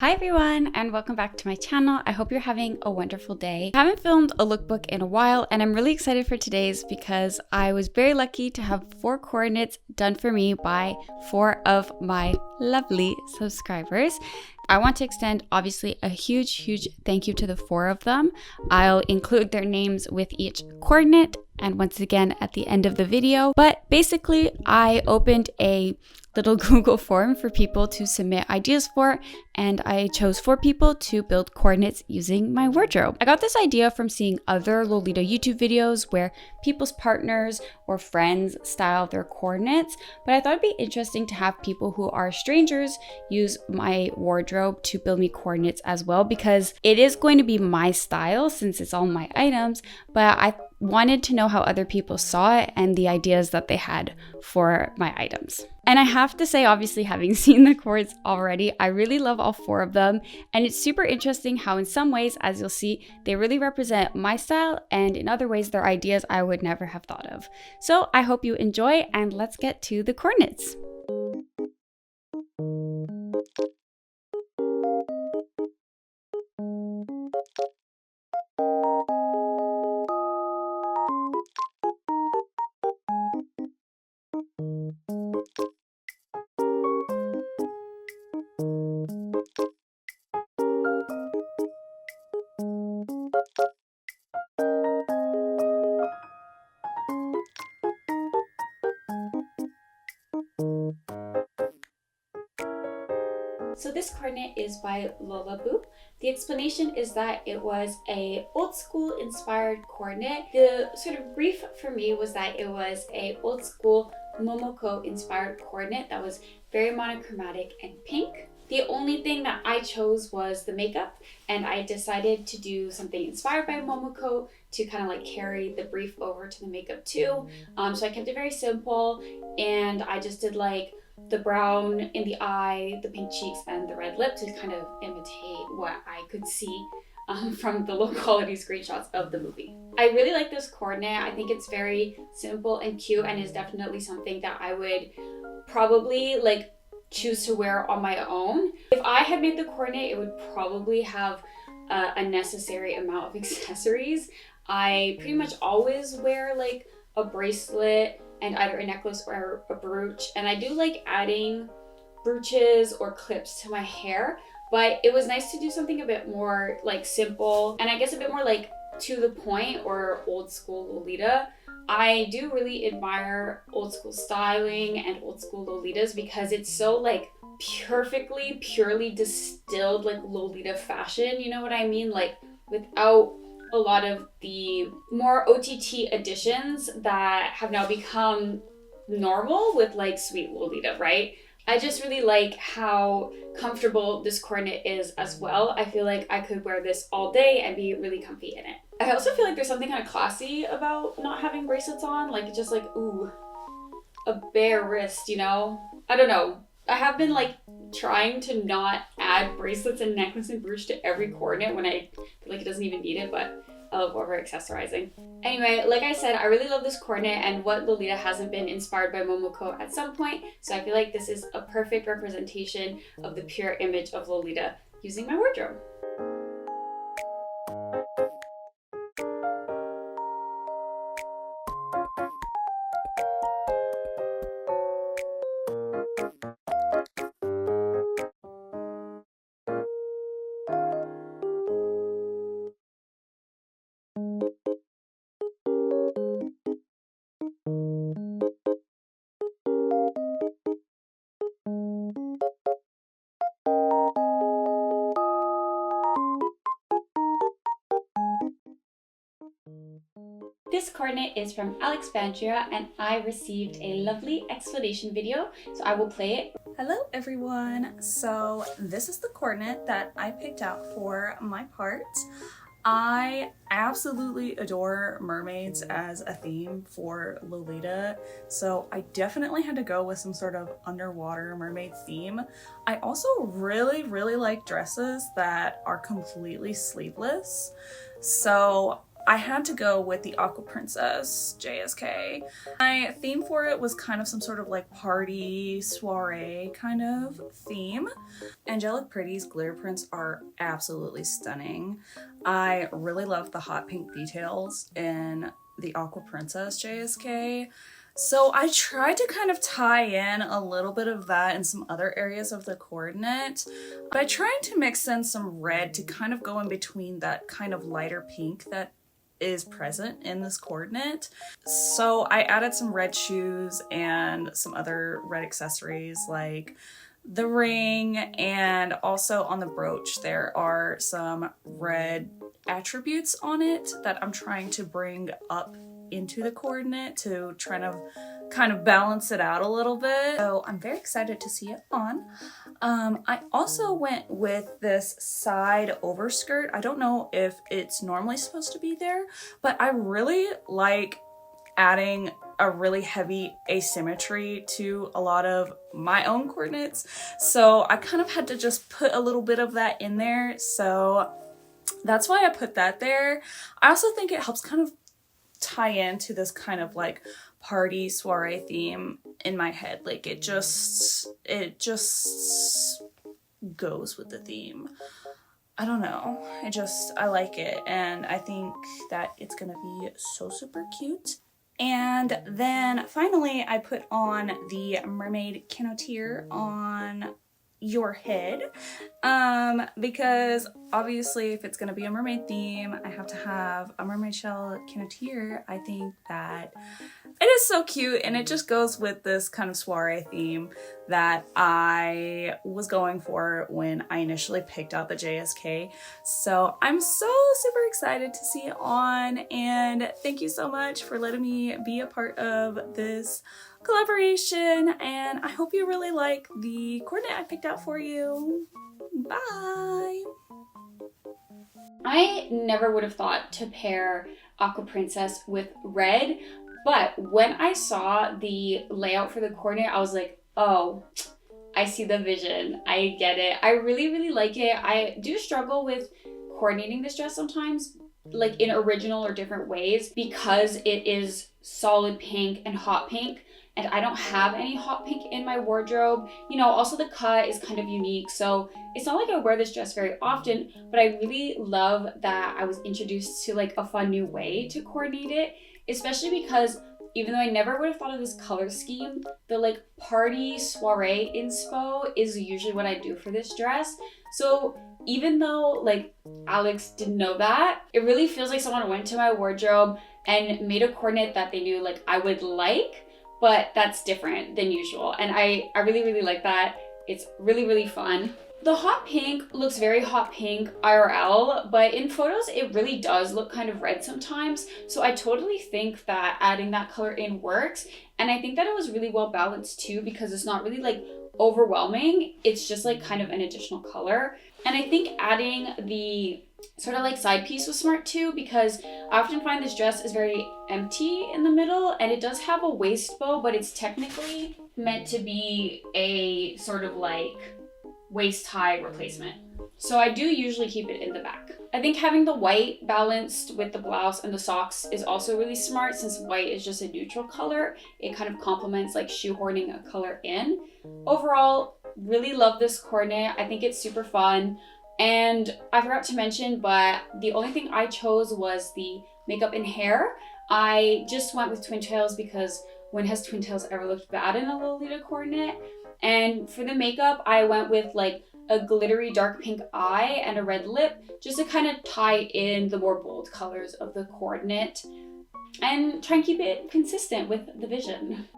Hi everyone and welcome back to my channel. I hope you're having a wonderful day. I haven't filmed a lookbook in a while and I'm really excited for today's because I was very lucky to have 4 coordinates done for me by 4 of my lovely subscribers. I want to extend obviously a huge thank you to the 4 of them. I'll include their names with each coordinate and once again at the end of the video. But basically I opened a little Google form for people to submit ideas for, and I chose 4 people to build coordinates using my wardrobe. I got this idea from seeing other Lolita YouTube videos where people's partners or friends style their coordinates, but I thought it'd be interesting to have people who are strangers use my wardrobe to build me coordinates as well, because it is going to be my style since it's all my items, but I wanted to know how other people saw it and the ideas that they had for my items. And I have to say, obviously having seen the cords already, I really love all 4 of them. And it's super interesting how in some ways, as you'll see, they really represent my style, and in other ways, they're ideas I would never have thought of. So I hope you enjoy, and let's get to the coordinates. So this coordinate is by Lookbook. The explanation is that it was a old school inspired coordinate. The sort of brief for me was that it was a old school Momoko inspired coordinate that was very monochromatic and pink. The only thing that I chose was the makeup, and I decided to do something inspired by Momoko to kind of like carry the brief over to the makeup too. So I kept it very simple, and I just did like the brown in the eye, the pink cheeks, and the red lip to kind of imitate what I could see from the low quality screenshots of the movie. I really like this coordinate. I think it's very simple and cute and is definitely something that I would probably like choose to wear on my own. If I had made the coordinate, it would probably have a necessary amount of accessories. I pretty much always wear like a bracelet and either a necklace or a brooch, and I do like adding brooches or clips to my hair, but it was nice to do something a bit more like simple and I guess a bit more like to the point or old school Lolita. I do really admire old school styling and old school Lolitas because it's so like perfectly purely distilled like Lolita fashion, you know what I mean, like without a lot of the more OTT additions that have now become normal with like sweet Lolita, right? I just really like how comfortable this coordinate is as well. I feel like I could wear this all day and be really comfy in it. I also feel like there's something kind of classy about not having bracelets on. Like it's just like, ooh, a bare wrist, you know? I don't know. I have been like trying to not add bracelets and necklace and brooch to every coordinate when I feel like it doesn't even need it, but I love over accessorizing. Anyway, like I said, I really love this coordinate, and what Lolita hasn't been inspired by Momoko at some point, so I feel like this is a perfect representation of the pure image of Lolita using my wardrobe. This coordinate is from Alexandria and I received a lovely explanation video, so I will play it. Hello everyone! So this is the coordinate that I picked out for my part. I absolutely adore mermaids as a theme for Lolita, so I definitely had to go with some sort of underwater mermaid theme. I also really like dresses that are completely sleeveless. So I had to go with the Aqua Princess JSK. My theme for it was kind of some sort of like party, soiree kind of theme. Angelic Pretty's glitter prints are absolutely stunning. I really love the hot pink details in the Aqua Princess JSK. So I tried to kind of tie in a little bit of that in some other areas of the coordinate by trying to mix in some red to kind of go in between that kind of lighter pink that is present in this coordinate. So I added some red shoes and some other red accessories like the ring, and also on the brooch there are some red attributes on it that I'm trying to bring up into the coordinate to try to kind of balance it out a little bit. So I'm very excited to see it on. I also went with this side overskirt. I don't know if it's normally supposed to be there, but I really like adding a really heavy asymmetry to a lot of my own coordinates. So I kind of had to just put a little bit of that in there. So that's why I put that there. I also think it helps kind of tie into this kind of like party soiree theme in my head. Like it just goes with the theme. I don't know. I like it, and I think that it's gonna be so super cute. And then finally I put on the mermaid canotier on your head, because obviously if it's gonna be a mermaid theme, I have to have a mermaid shell canotier. I think that it is so cute, and it just goes with this kind of soiree theme that I was going for when I initially picked out the JSK. So I'm so super excited to see it on, and thank you so much for letting me be a part of this collaboration, and I hope you really like the coordinate I picked out for you. Bye! I never would have thought to pair Aqua Princess with red, but when I saw the layout for the coordinate, I was like, oh, I see the vision. I get it. I really, really like it. I do struggle with coordinating this dress sometimes, like in original or different ways, because it is solid pink and hot pink, and I don't have any hot pink in my wardrobe. You know, also the cut is kind of unique, so it's not like I wear this dress very often, but I really love that I was introduced to like a fun new way to coordinate it, especially because even though I never would have thought of this color scheme, the like party soiree inspo is usually what I do for this dress. So even though like Alex didn't know that, it really feels like someone went to my wardrobe and made a coordinate that they knew like I would like, but that's different than usual. And I really, really like that. It's really, really fun. The hot pink looks very hot pink IRL, but in photos it really does look kind of red sometimes. So I totally think that adding that color in works. And I think that it was really well balanced too, because it's not really like overwhelming. It's just like kind of an additional color. And I think adding the sort of like side piece was smart too, because I often find this dress is very empty in the middle, and it does have a waist bow, but it's technically meant to be a sort of like waist high replacement. So I do usually keep it in the back. I think having the white balanced with the blouse and the socks is also really smart, since white is just a neutral color. It kind of complements like shoehorning a color in. Overall, really love this coordinate. I think it's super fun. And I forgot to mention, but the only thing I chose was the makeup and hair. I just went with twin tails because when has twin tails ever looked bad in a Lolita coordinate? And for the makeup, I went with like a glittery dark pink eye and a red lip, just to kind of tie in the more bold colors of the coordinate and try and keep it consistent with the vision.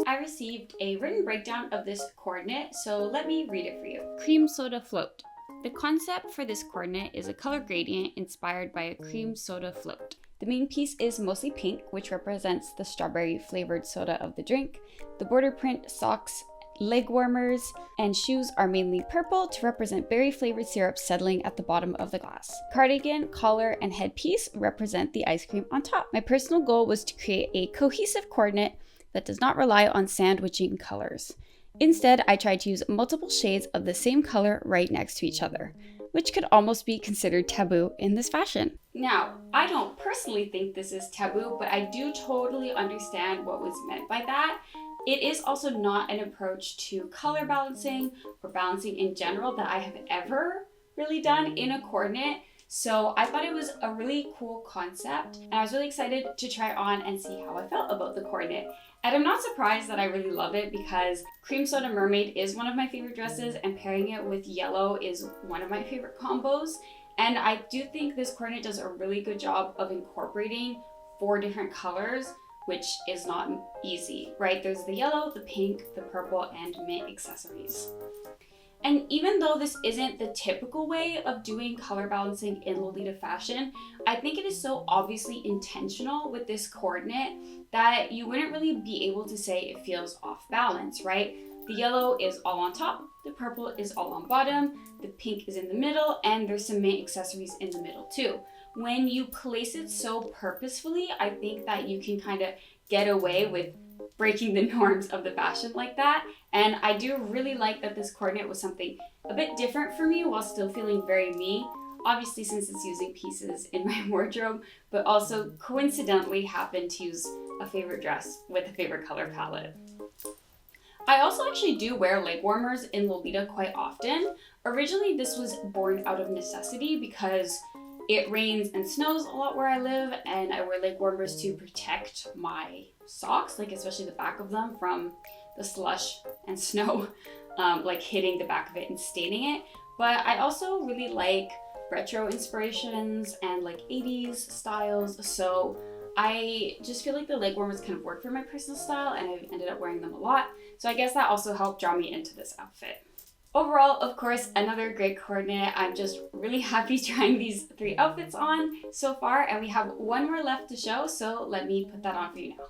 I received a written breakdown of this coordinate, so let me read it for you. Cream soda float. The concept for this coordinate is a color gradient inspired by a cream soda float. The main piece is mostly pink, which represents the strawberry flavored soda of the drink. The border print, socks, leg warmers, and shoes are mainly purple to represent berry flavored syrup settling at the bottom of the glass. Cardigan, collar, and headpiece represent the ice cream on top. My personal goal was to create a cohesive coordinate that does not rely on sandwiching colors. Instead, I tried to use multiple shades of the same color right next to each other, which could almost be considered taboo in this fashion. Now, I don't personally think this is taboo, but I do totally understand what was meant by that. It is also not an approach to color balancing or balancing in general that I have ever really done in a coordinate. So I thought it was a really cool concept, and I was really excited to try on and see how I felt about the coordinate. And I'm not surprised that I really love it because Cream Soda Mermaid is one of my favorite dresses, and pairing it with yellow is one of my favorite combos. And I do think this coordinate does a really good job of incorporating 4 different colors, which is not easy, right? There's the yellow, the pink, the purple, and mint accessories. And even though this isn't the typical way of doing color balancing in Lolita fashion, I think it is so obviously intentional with this coordinate that you wouldn't really be able to say it feels off balance, right? The yellow is all on top, the purple is all on bottom, the pink is in the middle, and there's some mint accessories in the middle too. When you place it so purposefully, I think that you can kind of get away with breaking the norms of the fashion like that. And I do really like that this coordinate was something a bit different for me while still feeling very me. Obviously, since it's using pieces in my wardrobe, but also coincidentally happened to use a favorite dress with a favorite color palette. I also actually do wear leg warmers in Lolita quite often. Originally, this was born out of necessity because it rains and snows a lot where I live, and I wear leg warmers to protect my socks, like especially the back of them, from the slush and snow like hitting the back of it and staining it. But I also really like retro inspirations and like 80s styles, so I just feel like the leg warmers kind of work for my personal style, and I've ended up wearing them a lot. So I guess that also helped draw me into this outfit. Overall, of course, another great coordinate. I'm just really happy trying these 3 outfits on so far, and we have one more left to show, so let me put that on for you now.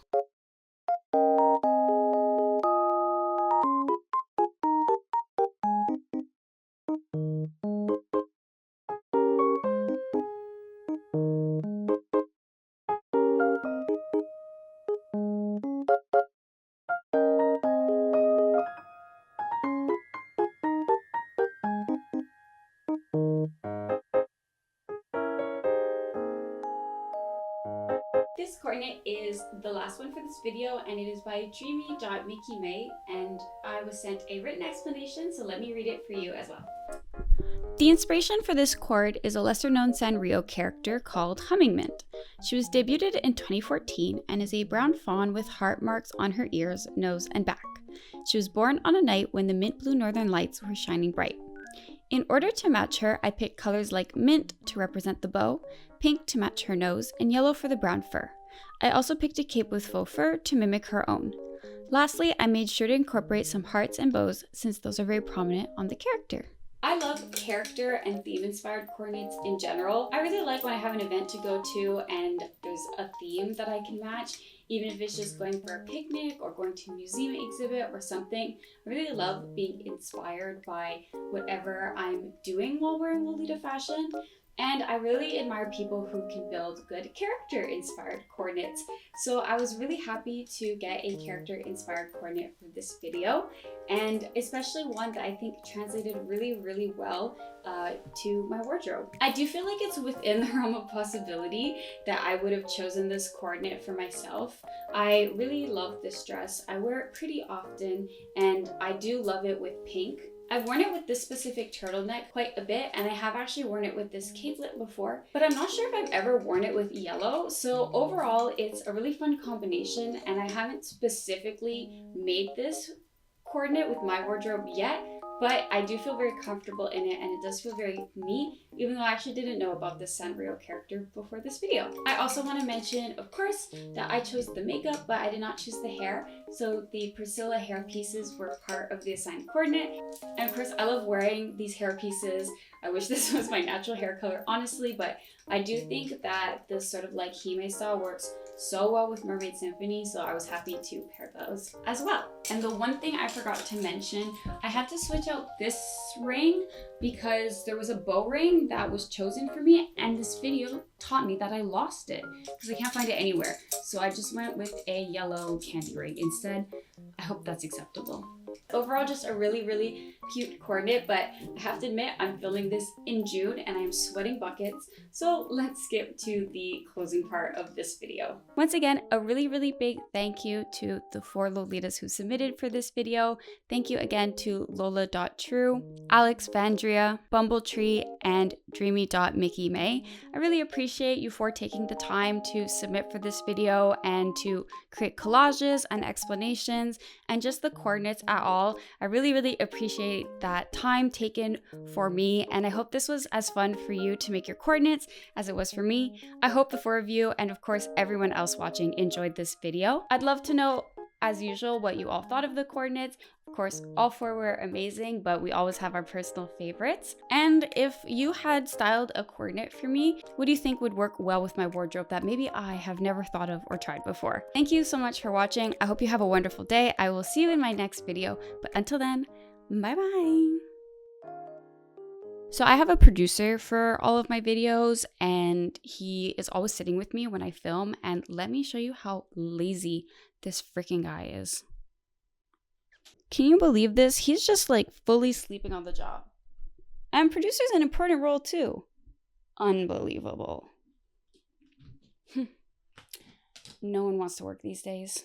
This coordinate is the last one for this video, and it is by dreamy.mickey and I was sent a written explanation, so let me read it for you as well. The inspiration for this cord is a lesser-known Sanrio character called Hummingbird. She was debuted in 2014 and is a brown fawn with heart marks on her ears, nose, and back. She was born on a night when the mint blue northern lights were shining bright. In order to match her, I picked colors like mint to represent the bow, pink to match her nose, and yellow for the brown fur. I also picked a cape with faux fur to mimic her own. Lastly, I made sure to incorporate some hearts and bows since those are very prominent on the character. I love character and theme-inspired coordinates in general. I really like when I have an event to go to and there's a theme that I can match, even if it's just going for a picnic or going to a museum exhibit or something. I really love being inspired by whatever I'm doing while wearing Lolita fashion. And I really admire people who can build good character-inspired coordinates. So I was really happy to get a character-inspired coordinate for this video, and especially one that I think translated really, really well to my wardrobe. I do feel like it's within the realm of possibility that I would have chosen this coordinate for myself. I really love this dress. I wear it pretty often, and I do love it with pink. I've worn it with this specific turtleneck quite a bit, and I have actually worn it with this capelet before, but I'm not sure if I've ever worn it with yellow. So overall, it's a really fun combination, and I haven't specifically made this coordinate with my wardrobe yet, but I do feel very comfortable in it, and it does feel very me, even though I actually didn't know about this Sanrio character before this video. I also want to mention, of course, that I chose the makeup, but I did not choose the hair. So the Priscilla hair pieces were part of the assigned coordinate. And of course, I love wearing these hair pieces. I wish this was my natural hair color, honestly, but I do think that this sort of like Hime style works so well with Mermaid Symphony, so I was happy to pair those as well. And the one thing I forgot to mention, I had to switch out this ring because there was a bow ring that was chosen for me, and this video taught me that I lost it because I can't find it anywhere. So I just went with a yellow candy ring instead. I hope that's acceptable. Overall, just a really, really cute coordinate, but I have to admit, I'm filming this in June and I'm sweating buckets. So let's skip to the closing part of this video. Once again, a really, really big thank you to the 4 Lolitas who submitted for this video. Thank you again to Lola.True, Alexandria, Bumbletree, and Dreamy.Mickey May. I really appreciate you for taking the time to submit for this video and to create collages and explanations and just the coordinates at all. I really, really appreciate that time taken for me, and I hope this was as fun for you to make your coordinates as it was for me. I hope the 4 of you, and of course everyone else watching, enjoyed this video. I'd love to know, as usual, what you all thought of the coordinates. Of course, all 4 were amazing, but we always have our personal favorites. And if you had styled a coordinate for me, what do you think would work well with my wardrobe that maybe I have never thought of or tried before? Thank you so much for watching. I hope you have a wonderful day. I will see you in my next video, but until then, bye-bye. So I have a producer for all of my videos, and he is always sitting with me when I film, and let me show you how lazy this freaking guy is. Can you believe this? He's just like fully sleeping on the job. And producer's an important role too. Unbelievable. No one wants to work these days.